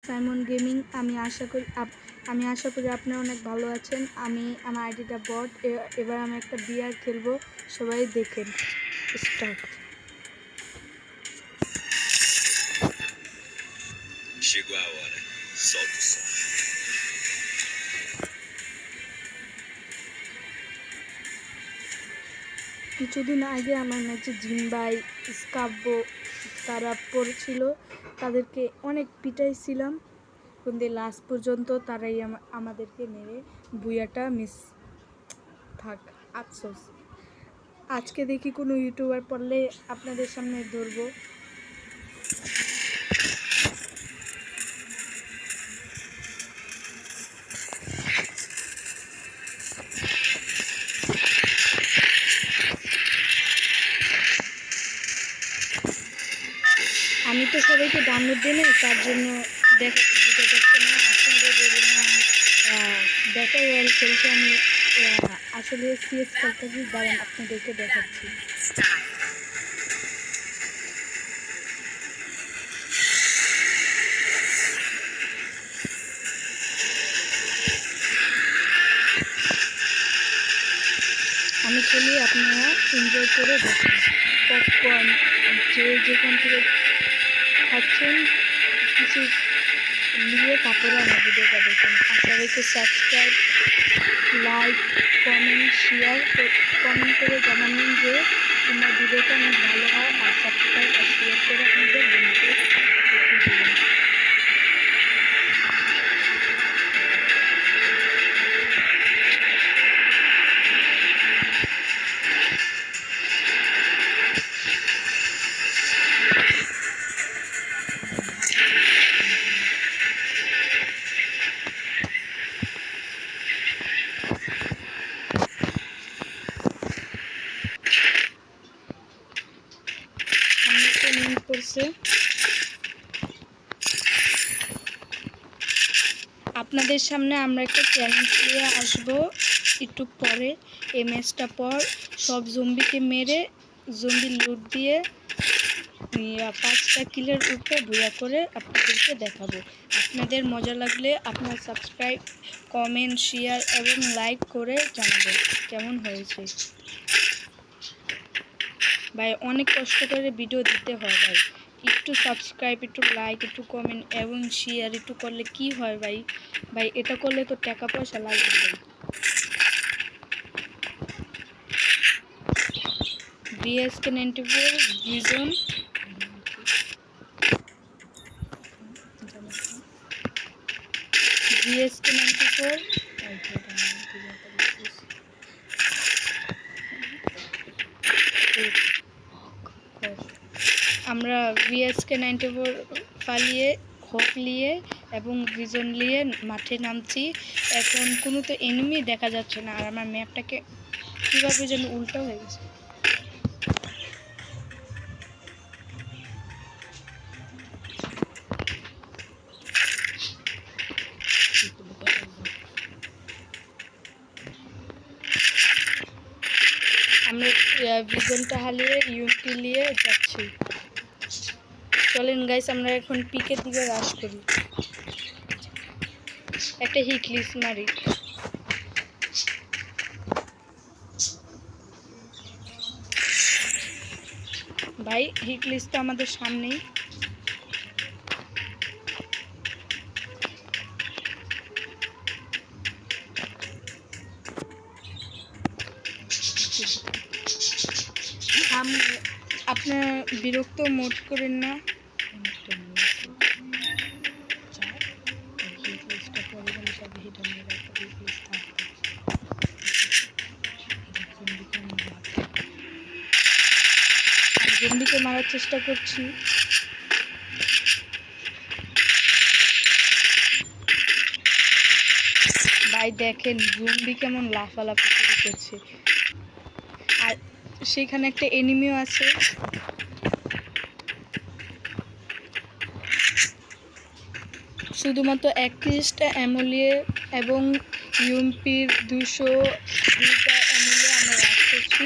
Simon gaming. আমি আশা করি আপনারা অনেক ভালো আছেন। আমার আইডিটা বট। এবার আমি একটা বিয়ার খেলবো, সবাই দেখেন। Start. Chegou a hora. Solta o som. কিছুদিন আগে আমার ম্যাচে জিনবাই, স্কাব্বো তারা পড়েছিল, তাদেরকে অনেক পিটাইছিলাম, কিন্তু লাস্ট পর্যন্ত তারাই আমাদেরকে মেরে বুয়াটা মিস থাক। আফসোস। আজকে দেখি কোনো ইউটিউবার পড়লে আপনাদের সামনে ধরবো। আমি তো সবাইকে ডাউনলোড দিই না, তার জন্য দিতে যাচ্ছে না। আপনাদের ব্যাটার রয়্যাল খেলতে আমি আসলে সিএস খেলতেছি, দাঁড়ান আপনাদেরকে দেখাচ্ছি। আমি খেলি, আপনারা এনজয় করে দেখেন। পপকর্ন যে যেখান থেকে খাচ্ছেন কিছু নিয়ে তারপরে আমার ভিডিওটা দেখুন। আর সবাইকে subscribe, like, comment, share comment করে জানাবেন যে তোমার ভিডিওটা অনেক ভালো হয়, আর সাবস্ক্রাইব আর শেয়ার করে আমাদের বন্ধুকে দেখিয়ে দেবেন। করছে আপনাদের সামনে আমরা একটা চ্যালেঞ্জ নিয়ে আসবো একটু পরে। এই ম্যাচটা পর সব জম্বিকে মেরে জম্বি লুট দিয়ে 5টা কিলের উপরে বুয়া করে আপনাদেরকে দেখাবো। আপনাদের মজা লাগলে আপনারা সাবস্ক্রাইব, কমেন্ট, শেয়ার এবং লাইক করে জানাবেন কেমন হয়েছে। ভাই অনেক কষ্ট করে ভিডিও দিতে হয় ভাই, একটু সাবস্ক্রাইব, একটু লাইক, একটু কমেন্ট এবং শেয়ার একটু করলে কি হয় ভাই? ভাই এটা করলে তো টাকা পয়সা লাগবে ভাই। BSK94 ভিজন BSK94 আমরা BSK94 পালিয়ে হক নিয়ে এবং ভিজন নিয়ে মাঠে নামছি। এখন কোনো তো এনিমি দেখা যাচ্ছে না, আর আমার ম্যাপটাকে কীভাবে যেন উল্টো হয়ে গেছে। আমরা ভিজনটা হারিয়ে ইউপি নিয়ে যাচ্ছি। চলেন গাইস, আমরা এখন পিকের দিকে রাশ করি। একটা হিট লিস্ট মারি। ভাই হিট লিস্টটা আমাদের সামনেই। আপনার বিরক্ত মোড করেন না। জম্বিকে মারার চেষ্টা করছি। ভাই দেখেন জম্বি কেমন লাফালাফি শুরু করছে, আর সেখানে একটা এনিমিও আছে। শুধুমাত্র 31টা অ্যামোলিয়ে এবং ইউএমপির 202টা অ্যামোলিয়ে আমরা রাখ করছি।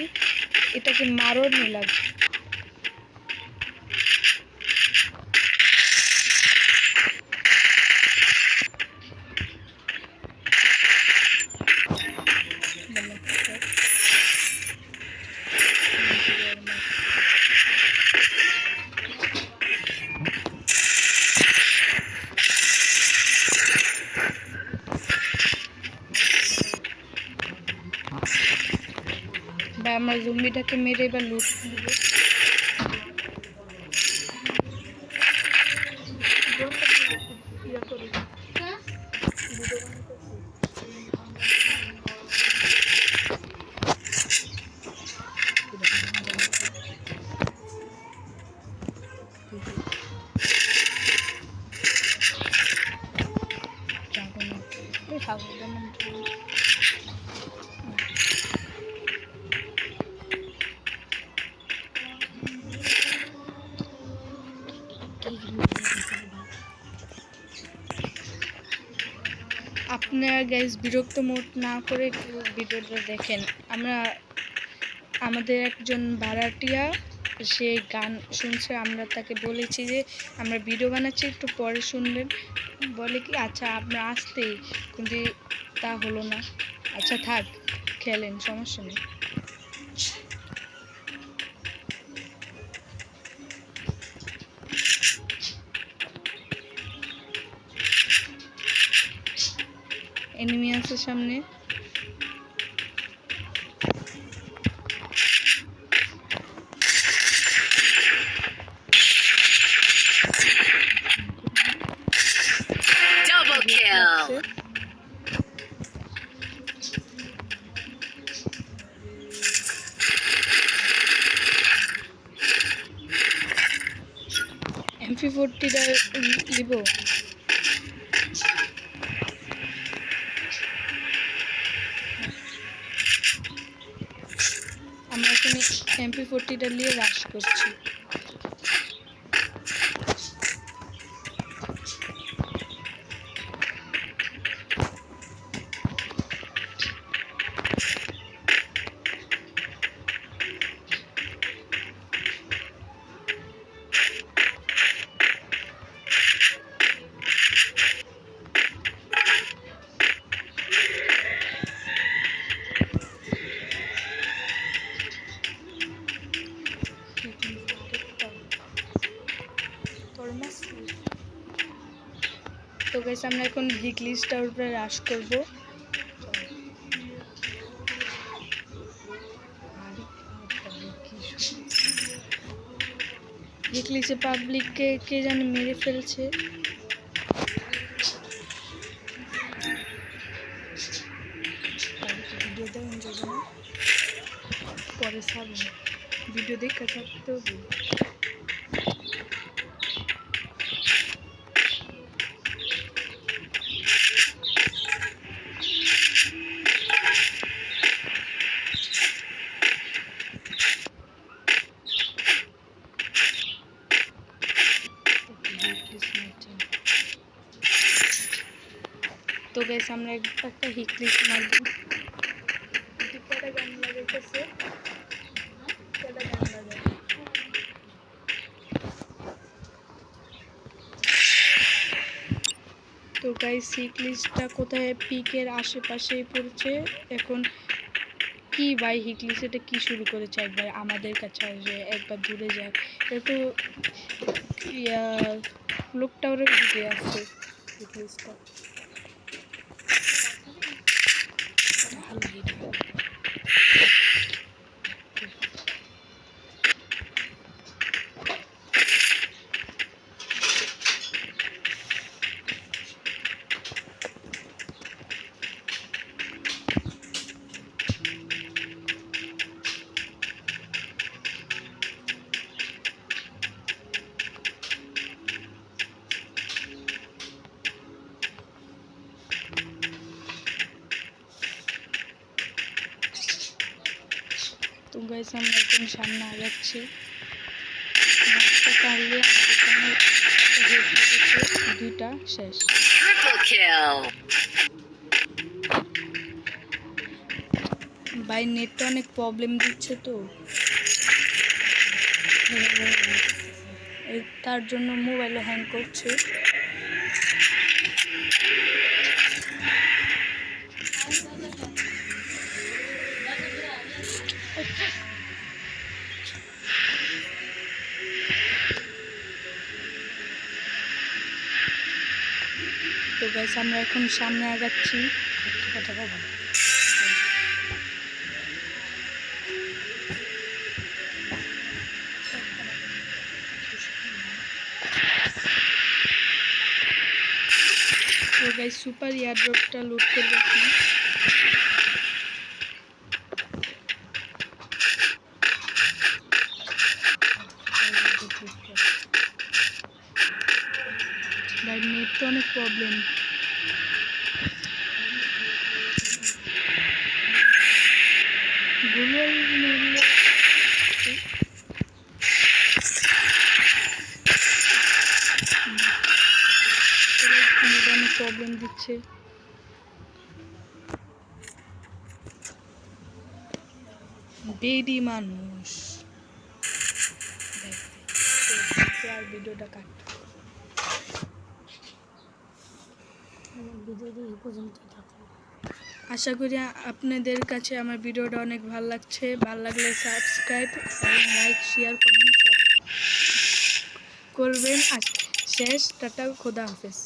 এটাকে মারণই লাগবে। আমরা জম্বিটাকে মেরে এবার লুট দিব। আপনারা গাইস বিরক্ত মোড না করে একটু ভিডিওটা দেখেন। আমাদের একজন ভাড়াটিয়া সে গান শুনছে, আমরা তাকে বলেছি যে আমরা ভিডিও বানাচ্ছি একটু পরে শুনবেন। বলে কি আচ্ছা আপনার আসতেই, কিন্তু তা হলো না। আচ্ছা থাক, খেলেন, সমস্যা নেই। এনিমি আছে সামনে। Double kill. MP40 লিব। আমরা এখানে MP40 নিয়ে রাশ করছি। তো গাইস আমরা এখন হিকলিস্টার উপরে রাশ করব। হিকলিসে পাবলিককে কে জানি মেরে ফেলছে। ভিডিও দেখুন যাবে না, পরে ছাড়ুন, ভিডিও দেখে থাকতে হবে। তো গাইস আমরা একটা হিকলিস মারবো। কটা গান লাগাইতেছে, কটা গান লাগাই। তো গাইস হিকলিসটা কোথায়, পিকের আশেপাশেই পড়ছে এখন। কি ভাই হিকলিস এটা কি শুরু করেছে, একবার আমাদের কাছে আসে একবার দূরে যায়। এটা তো লোক টাওয়ারের দিকে আছে হিকলিসটা। তো গাইস আমরা এখন সামনে আগাচ্ছি। দুইটা শেষ। Triple kill. ভাই নেটটা অনেক প্রবলেম দিচ্ছে, তো তার জন্য মোবাইলে হ্যাং করছে। তো গাইস আমরা এখন সামনে আগাচ্ছি। তো গাইস সুপার এয়ারড্রপটা লুট করবো এখন। ভাই নেট তো অনেক প্রবলেম। গুগল মেলে অনেক প্রবলেম দিচ্ছে। বেডি মানুষ আর ভিডিওটা কাট। ভিডিওটি এই পর্যন্ত থাকলো। আশা করি আপনাদের কাছে আমার ভিডিওটা অনেক ভালো লাগছে। ভালো লাগলে সাবস্ক্রাইব এবং লাইক শেয়ার কমেন্ট সব করবেন। শেষ টাটা, খোদা হাফেজ।